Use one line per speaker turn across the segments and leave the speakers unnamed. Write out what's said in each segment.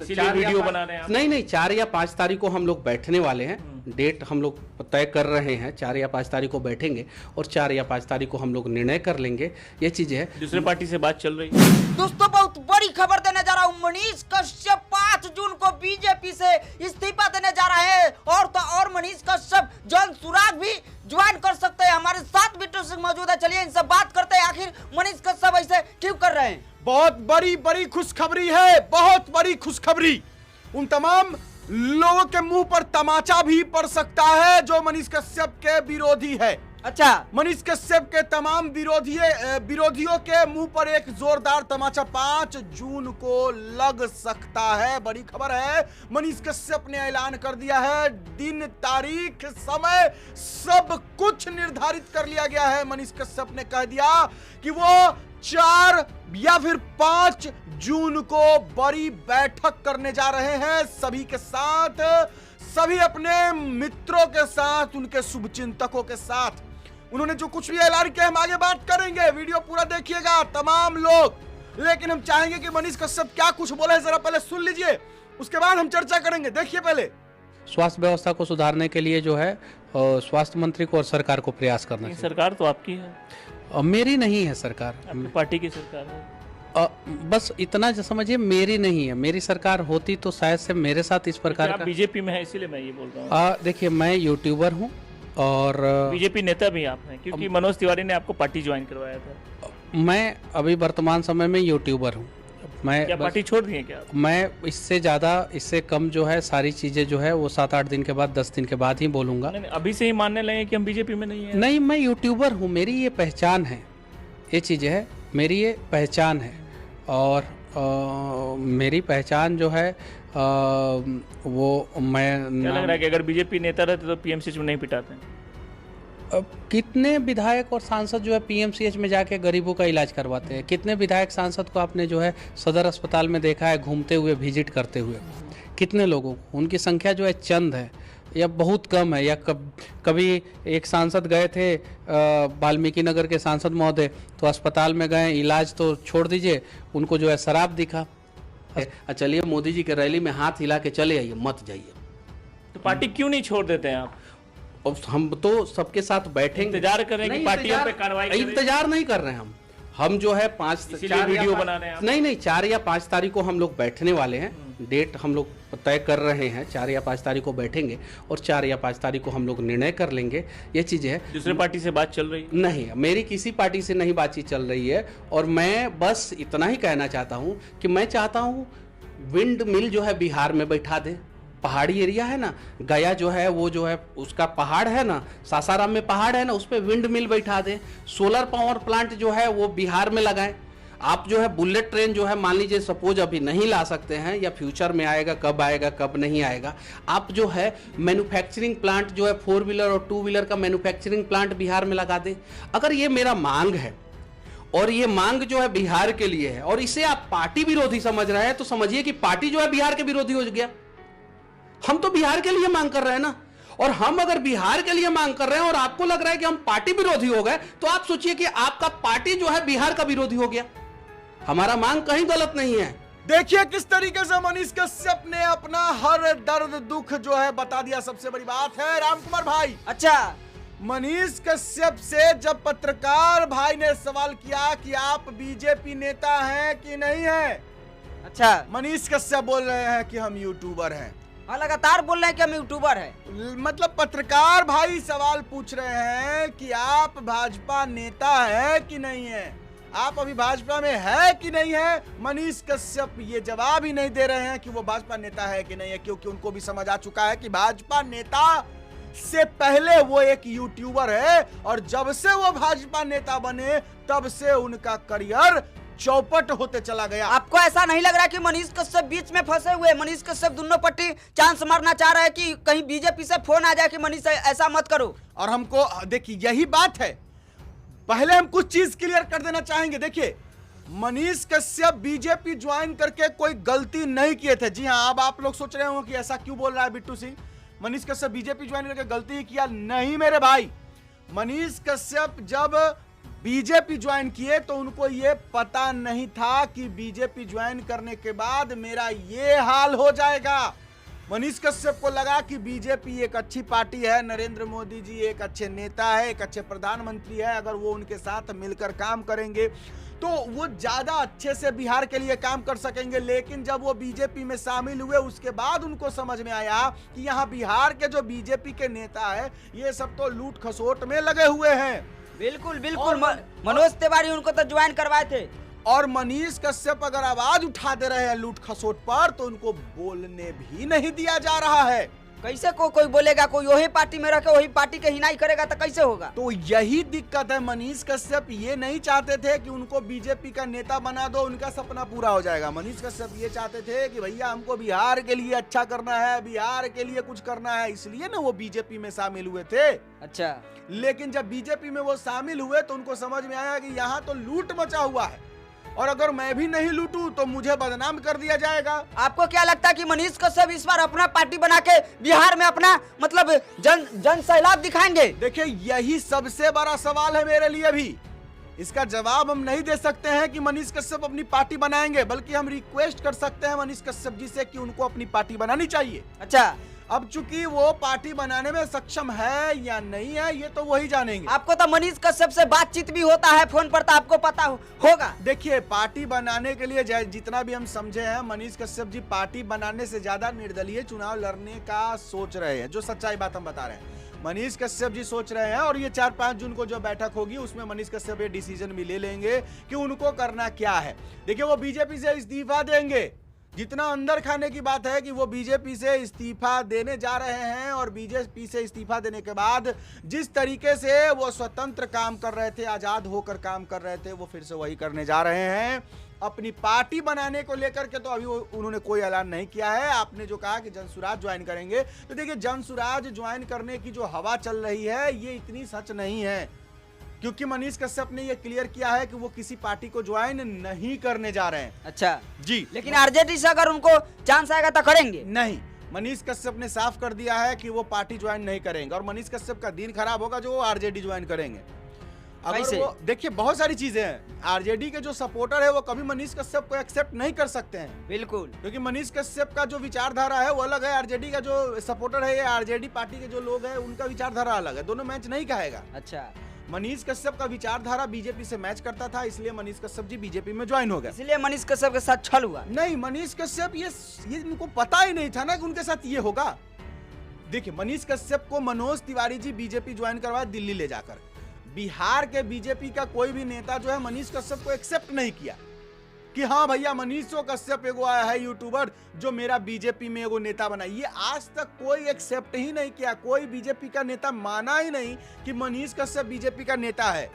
इसीलिए वीडियो बना रहे हैं आप?
नहीं, 4 या 5 तारीख को हम लोग बैठने वाले हैं। डेट हम लोग तय कर रहे हैं, 4 या 5 तारीख को बैठेंगे और 4 या 5 तारीख को हम लोग निर्णय कर लेंगे। ये चीज है।
दूसरे पार्टी से बात चल रही है।
दोस्तों बहुत बड़ी खबर देने जा रहा हूँ। मनीष कश्यप 5 जून को बीजेपी से इस्तीफा देने जा रहे हैं और तो और मनीष कश्यप जन सुराग भी ज्वाइन कर सकते हैं। हमारे साथ बिट्टू सिंह मौजूद है, चलिए इनसे बात करते हैं आखिर मनीष कश्यप ऐसे क्यों कर रहे हैं।
बहुत बड़ी खुशखबरी है, बहुत बड़ी खुशखबरी। उन तमाम लोगों के मुंह पर तमाचा भी पड़ सकता है जो मनीष कश्यप के विरोधी है।
अच्छा,
मनीष कश्यप के तमाम विरोधियों के मुंह पर एक जोरदार तमाचा 5 जून को लग सकता है। बड़ी खबर है, मनीष कश्यप ने ऐलान कर दिया है, दिन तारीख समय सब कुछ निर्धारित कर लिया गया है। मनीष कश्यप ने कह दिया कि वो 4 या फिर 5 जून को बड़ी बैठक करने जा रहे हैं सभी के साथ, सभी अपने मित्रों के साथ, उनके शुभचिंतकों के साथ। उन्होंने जो कुछ भी ऐलान किया हम आगे बात करेंगे, वीडियो पूरा देखिएगा तमाम लोग। लेकिन हम चाहेंगे कि मनीष कश्यप क्या कुछ बोले हैं जरा पहले सुन लीजिए, उसके बाद हम चर्चा करेंगे। देखिए पहले।
स्वास्थ्य व्यवस्था को सुधारने के लिए जो है स्वास्थ्य मंत्री को और सरकार को प्रयास करना चाहिए।
सरकार तो आपकी है।
मेरी नहीं है सरकार,
आपकी पार्टी की सरकार है।
बस इतना जो समझिए, मेरी नहीं है। मेरी सरकार होती तो शायद से मेरे साथ इस प्रकार
आप बीजेपी में है इसीलिए मैं ये बोल रहा हूँ।
देखिए मैं यूट्यूबर हूँ और
बीजेपी नेता भी आप हैं क्योंकि मनोज तिवारी ने आपको पार्टी ज्वाइन करवाया था।
मैं अभी वर्तमान समय में यूट्यूबर हूँ। मैं
क्या पार्टी छोड़ दी है क्या?
मैं इससे ज़्यादा इससे कम जो है सारी चीज़ें जो है वो 7-8 दिन के बाद 10 दिन के बाद ही बोलूँगा।
नहीं, अभी से ही मानने लगे कि हम बीजेपी में नहीं है।
नहीं, मैं यूट्यूबर हूँ, मेरी ये पहचान है, ये चीज़ें है, मेरी ये पहचान है। और मेरी पहचान जो है वो मैं
क्या लग रहा है कि अगर बीजेपी नेता रहते तो पीएमसीएच में नहीं पिटाते हैं?
कितने विधायक और सांसद जो है पीएमसीएच में जाके गरीबों का इलाज करवाते हैं? कितने विधायक सांसद को आपने जो है सदर अस्पताल में देखा है घूमते हुए, विजिट करते हुए? कितने लोगों को? उनकी संख्या जो है चंद है या बहुत कम है। या कभी एक सांसद गए थे, वाल्मीकि नगर के सांसद महोदय, तो अस्पताल में गए, इलाज तो छोड़ दीजिए, उनको जो है शराब दिखा। चलिए मोदी जी के रैली में हाथ हिला के चले आइए, मत जाइए।
तो पार्टी क्यों नहीं छोड़ देते हैं आप?
हम तो सबके साथ बैठेंगे,
इंतजार कर रहे हैं कि पार्टियों पे कार्रवाई करें।
इंतजार नहीं कर रहे हैं हम जो है 4
वीडियो बना रहे हैं आप?
नहीं, 4 या 5 तारीख को हम लोग बैठने वाले हैं। डेट हम लोग तय कर रहे हैं, 4 या 5 तारीख को बैठेंगे और 4 या 5 तारीख को हम लोग निर्णय कर लेंगे। ये चीज है।
दूसरे पार्टी से बात चल रही है?
नहीं, मेरी किसी पार्टी से नहीं बातचीत चल रही है। और मैं बस इतना ही कहना चाहता हूँ कि मैं चाहता हूँ विंड मिल जो है बिहार में बैठा दे। पहाड़ी एरिया है ना, गया जो है वो जो है उसका पहाड़ है ना, सासाराम में पहाड़ है ना, उस पर विंड मिल बैठा दे। सोलर पावर प्लांट जो है वो बिहार में लगाएं। आप जो है बुलेट ट्रेन जो है मान लीजिए सपोज अभी नहीं ला सकते हैं या फ्यूचर में आएगा, कब नहीं आएगा। आप जो है मैन्युफैक्चरिंग प्लांट जो है 4 व्हीलर और 2 व्हीलर का मैन्युफैक्चरिंग प्लांट बिहार में लगा दे। अगर ये मेरा मांग है और ये मांग जो है बिहार के लिए है और इसे आप पार्टी विरोधी समझ रहे हैं, तो समझिए कि पार्टी जो है बिहार के विरोधी हो गया। हम तो बिहार के लिए मांग कर रहे हैं ना, और हम अगर बिहार के लिए मांग कर रहे हैं और आपको लग रहा है कि हम पार्टी विरोधी हो गए, तो आप सोचिए कि आपका पार्टी जो है बिहार का विरोधी हो गया। हमारा मांग कहीं गलत नहीं है।
देखिए किस तरीके से मनीष कश्यप ने अपना हर दर्द दुख जो है बता दिया। सबसे बड़ी बात है रामकुमार भाई,
अच्छा
मनीष कश्यप से जब पत्रकार भाई ने सवाल किया कि आप बीजेपी नेता हैं कि नहीं है,
अच्छा,
मनीष कश्यप बोल रहे हैं कि हम यूट्यूबर हैं।
हाँ, लगातार बोल रहे हैं कि हम यूट्यूबर हैं।
मतलब पत्रकार भाई सवाल पूछ रहे हैं कि आप भाजपा नेता है कि नहीं है, आप अभी भाजपा में है कि नहीं है। मनीष कश्यप ये जवाब ही नहीं दे रहे हैं कि वो भाजपा नेता है कि नहीं है, क्योंकि उनको भी समझ आ चुका है कि भाजपा नेता से पहले वो एक यूट्यूबर है और जब से वो भाजपा नेता बने तब से उनका करियर चौपट होते चला गया।
आपको ऐसा नहीं लग रहा कि मनीष कश्यप बीच में फंसे हुए? मनीष कश्यप दोनों पट्टी चांस मारना चाह रहे हैं कि कहीं बीजेपी से फोन आ जाए कि मनीष ऐसा मत करो।
और हमको देखिए यही बात है, पहले हम कुछ चीज क्लियर कर देना चाहेंगे। देखिए मनीष कश्यप बीजेपी ज्वाइन करके कोई गलती नहीं किए थे। जी हाँ, अब आप लोग सोच रहे हो कि ऐसा क्यों बोल रहा है बिट्टू सिंह, मनीष कश्यप बीजेपी ज्वाइन करके गलती किया नहीं मेरे भाई। मनीष कश्यप जब बीजेपी ज्वाइन किए तो उनको ये पता नहीं था कि बीजेपी ज्वाइन करने के बाद मेरा ये हाल हो जाएगा। मनीष कश्यप को लगा कि बीजेपी एक अच्छी पार्टी है, नरेंद्र मोदी जी एक अच्छे नेता है, एक अच्छे प्रधानमंत्री है, अगर वो उनके साथ मिलकर काम करेंगे तो वो ज्यादा अच्छे से बिहार के लिए काम कर सकेंगे। लेकिन जब वो बीजेपी में शामिल हुए उसके बाद उनको समझ में आया कि यहाँ बिहार के जो बीजेपी के नेता है ये सब तो लूट खसोट में लगे हुए हैं।
बिल्कुल बिल्कुल, मनोज तिवारी उनको तो ज्वाइन करवाए थे।
और मनीष कश्यप अगर आवाज उठा दे रहे हैं लूट खसोट पर तो उनको बोलने भी नहीं दिया जा रहा है।
कैसे कोई बोलेगा? कोई वही पार्टी में रह के वही पार्टी के हिनाई करेगा तो कैसे होगा?
तो यही दिक्कत है। मनीष कश्यप ये नहीं चाहते थे कि उनको बीजेपी का नेता बना दो, उनका सपना पूरा हो जाएगा। मनीष कश्यप ये चाहते थे कि भैया हमको बिहार के लिए अच्छा करना है, बिहार के लिए कुछ करना है, इसलिए ना वो बीजेपी में शामिल हुए थे।
अच्छा,
लेकिन जब बीजेपी में वो शामिल हुए तो उनको समझ में आया कि यहाँ तो लूट मचा हुआ है और अगर मैं भी नहीं लूटूं तो मुझे बदनाम कर दिया जाएगा।
आपको क्या लगता है कि मनीष कश्यप इस बार अपना पार्टी बना के बिहार में अपना मतलब जन सैलाब दिखाएंगे?
देखिए यही सबसे बड़ा सवाल है मेरे लिए भी। इसका जवाब हम नहीं दे सकते हैं कि मनीष कश्यप अपनी पार्टी बनाएंगे, बल्कि हम रिक्वेस्ट कर सकते हैं मनीष कश्यप जी से कि उनको अपनी पार्टी बनानी चाहिए।
अच्छा,
अब चूंकि वो पार्टी बनाने में सक्षम है या नहीं है ये तो वही जानेंगे।
आपको तो मनीष कश्यप से बातचीत भी होता है फोन पर, तो आपको पता होगा।
देखिए पार्टी बनाने के लिए जितना भी हम समझे हैं मनीष कश्यप जी पार्टी बनाने से ज्यादा निर्दलीय चुनाव लड़ने का सोच रहे हैं। जो सच्चाई बात हम बता रहे हैं, मनीष कश्यप जी सोच रहे हैं और ये 4-5 जून को जो बैठक होगी उसमें मनीष कश्यप ये डिसीजन भी ले लेंगे कि उनको करना क्या है। देखिए वो बीजेपी से इस्तीफा देंगे, जितना अंदर खाने की बात है कि वो बीजेपी से इस्तीफा देने जा रहे हैं और बीजेपी से इस्तीफा देने के बाद जिस तरीके से वो स्वतंत्र काम कर रहे थे, आजाद होकर काम कर रहे थे, वो फिर से वही करने जा रहे हैं। अपनी पार्टी बनाने को लेकर के तो अभी उन्होंने कोई ऐलान नहीं किया है। आपने जो कहा कि जनसुराज ज्वाइन करेंगे, तो देखिए जनसुराज ज्वाइन करने की जो हवा चल रही है ये इतनी सच नहीं है, क्योंकि मनीष कश्यप ने ये क्लियर किया है कि वो किसी पार्टी को ज्वाइन नहीं करने जा रहे हैं।
अच्छा
जी,
लेकिन आरजेडी से अगर उनको चांस आएगा तो करेंगे?
नहीं, मनीष कश्यप ने साफ कर दिया है कि वो पार्टी ज्वाइन नहीं करेंगे और मनीष कश्यप का दिन खराब होगा जो वो आरजेडी ज्वाइन करेंगे। अगर वो देखिए बहुत सारी चीजें हैं, आरजेडी के जो सपोर्टर है वो कभी मनीष कश्यप को एक्सेप्ट नहीं कर सकते हैं।
बिल्कुल,
क्योंकि मनीष कश्यप का जो विचारधारा है वो अलग है, आरजेडी का जो सपोर्टर है या आरजेडी पार्टी के जो लोग हैं उनका विचारधारा अलग है, दोनों मैच नहीं कहेगा।
अच्छा,
मनीष कश्यप का विचारधारा बीजेपी से मैच करता था, इसलिए मनीष कश्यप जी बीजेपी में ज्वाइन हो गए।
इसलिए मनीष कश्यप के साथ छल हुआ?
नहीं, मनीष कश्यप ये इनको पता ही नहीं था ना कि उनके साथ ये होगा। देखिए मनीष कश्यप को मनोज तिवारी जी बीजेपी ज्वाइन करवाए दिल्ली ले जाकर। बिहार के बीजेपी का कोई भी नेता जो है मनीष कश्यप को एक्सेप्ट नहीं किया कि हाँ भैया मनीष कश्यप एगो आया है यूट्यूबर जो मेरा बीजेपी में एगो नेता बना। ये आज तक कोई एक्सेप्ट ही नहीं किया, कोई बीजेपी का नेता माना ही नहीं कि मनीष कश्यप बीजेपी का नेता है।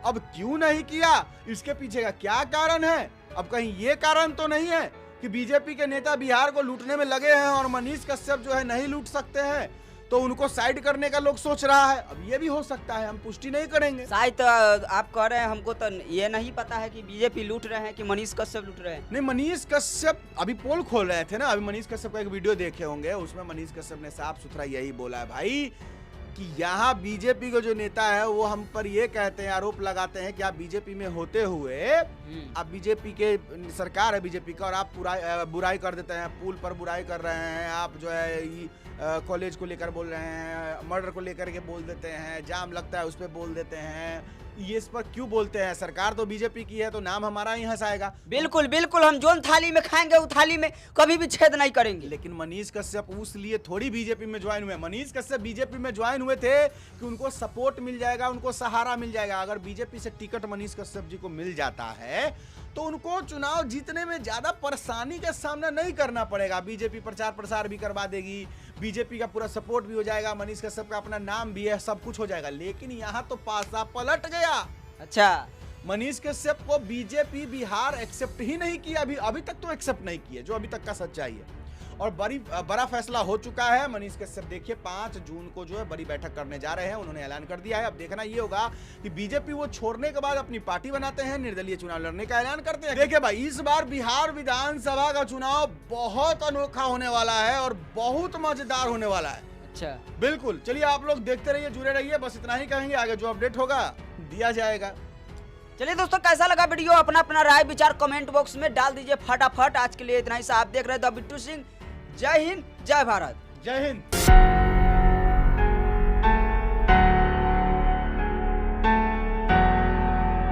अब क्यों नहीं किया, इसके पीछे का क्या कारण है? अब कहीं ये कारण तो नहीं है कि बीजेपी के नेता बिहार को लूटने में लगे हैं और मनीष कश्यप जो है नहीं लूट सकते हैं तो उनको साइड करने का लोग सोच रहा है। अब ये भी हो सकता है, हम पुष्टि नहीं करेंगे।
शायद आप कह रहे हैं, हमको तो ये नहीं पता है कि बीजेपी लूट रहे हैं कि मनीष कश्यप लूट रहे हैं।
नहीं, मनीष कश्यप अभी पोल खोल रहे थे ना, अभी मनीष कश्यप का एक वीडियो देखे होंगे, उसमें मनीष कश्यप ने साफ सुथरा यही बोला है भाई कि यहाँ बीजेपी का जो नेता है वो हम पर ये कहते हैं, आरोप लगाते हैं कि आप बीजेपी में होते हुए आप बीजेपी के सरकार है बीजेपी का और आप बुराई कर देते हैं, पुल पर बुराई कर रहे हैं, आप जो है कॉलेज को लेकर बोल रहे हैं, मर्डर को लेकर के बोल देते हैं, जाम लगता है उस पर बोल देते हैं, ये इस पर क्यों बोलते हैं? सरकार तो बीजेपी की है तो नाम हमारा ही हंसाएगा।
बिल्कुल बिल्कुल, हम जोन थाली में खाएंगे उस थाली में कभी भी छेद नहीं करेंगे।
लेकिन मनीष कश्यप उस लिए थोड़ी बीजेपी में ज्वाइन हुए। मनीष कश्यप बीजेपी में ज्वाइन हुए थे कि उनको सपोर्ट मिल जाएगा, उनको सहारा मिल जाएगा। अगर बीजेपी से टिकट मनीष कश्यप जी को मिल जाता है तो उनको चुनाव जीतने में ज्यादा परेशानी का सामना नहीं करना पड़ेगा। बीजेपी प्रचार प्रसार भी करवा देगी, बीजेपी का पूरा सपोर्ट भी हो जाएगा, मनीष कश्यप का अपना नाम भी है, सब कुछ हो जाएगा। लेकिन यहाँ तो पासा पलट गया।
अच्छा,
मनीष कश्यप को बीजेपी बिहार एक्सेप्ट ही नहीं किया, अभी तक तो एक्सेप्ट नहीं किया, जो अभी तक का सच्चाई है। और बड़ा फैसला हो चुका है। मनीष कश्यप देखिए 5 जून को जो है बड़ी बैठक करने जा रहे हैं, उन्होंने ऐलान कर दिया है। अब देखना ये होगा कि बीजेपी वो छोड़ने के बाद अपनी पार्टी बनाते हैं, निर्दलीय चुनाव लड़ने का ऐलान करते हैं। देखिए भाई, इस बार बिहार विधानसभा का चुनाव बहुत अनोखा होने वाला है और बहुत मजेदार होने वाला है।
अच्छा,
बिल्कुल। चलिए आप लोग देखते रहिए, जुड़े रहिए, बस इतना ही कहेंगे, आगे जो अपडेट होगा दिया जाएगा।
चलिए दोस्तों, कैसा लगा वीडियो, अपना अपना राय विचार कमेंट बॉक्स में डाल दीजिए फटाफट। आज के लिए इतना ही। आप देख रहे थे बिट्टू सिंह। जय हिंद, जय भारत।
जय हिंद।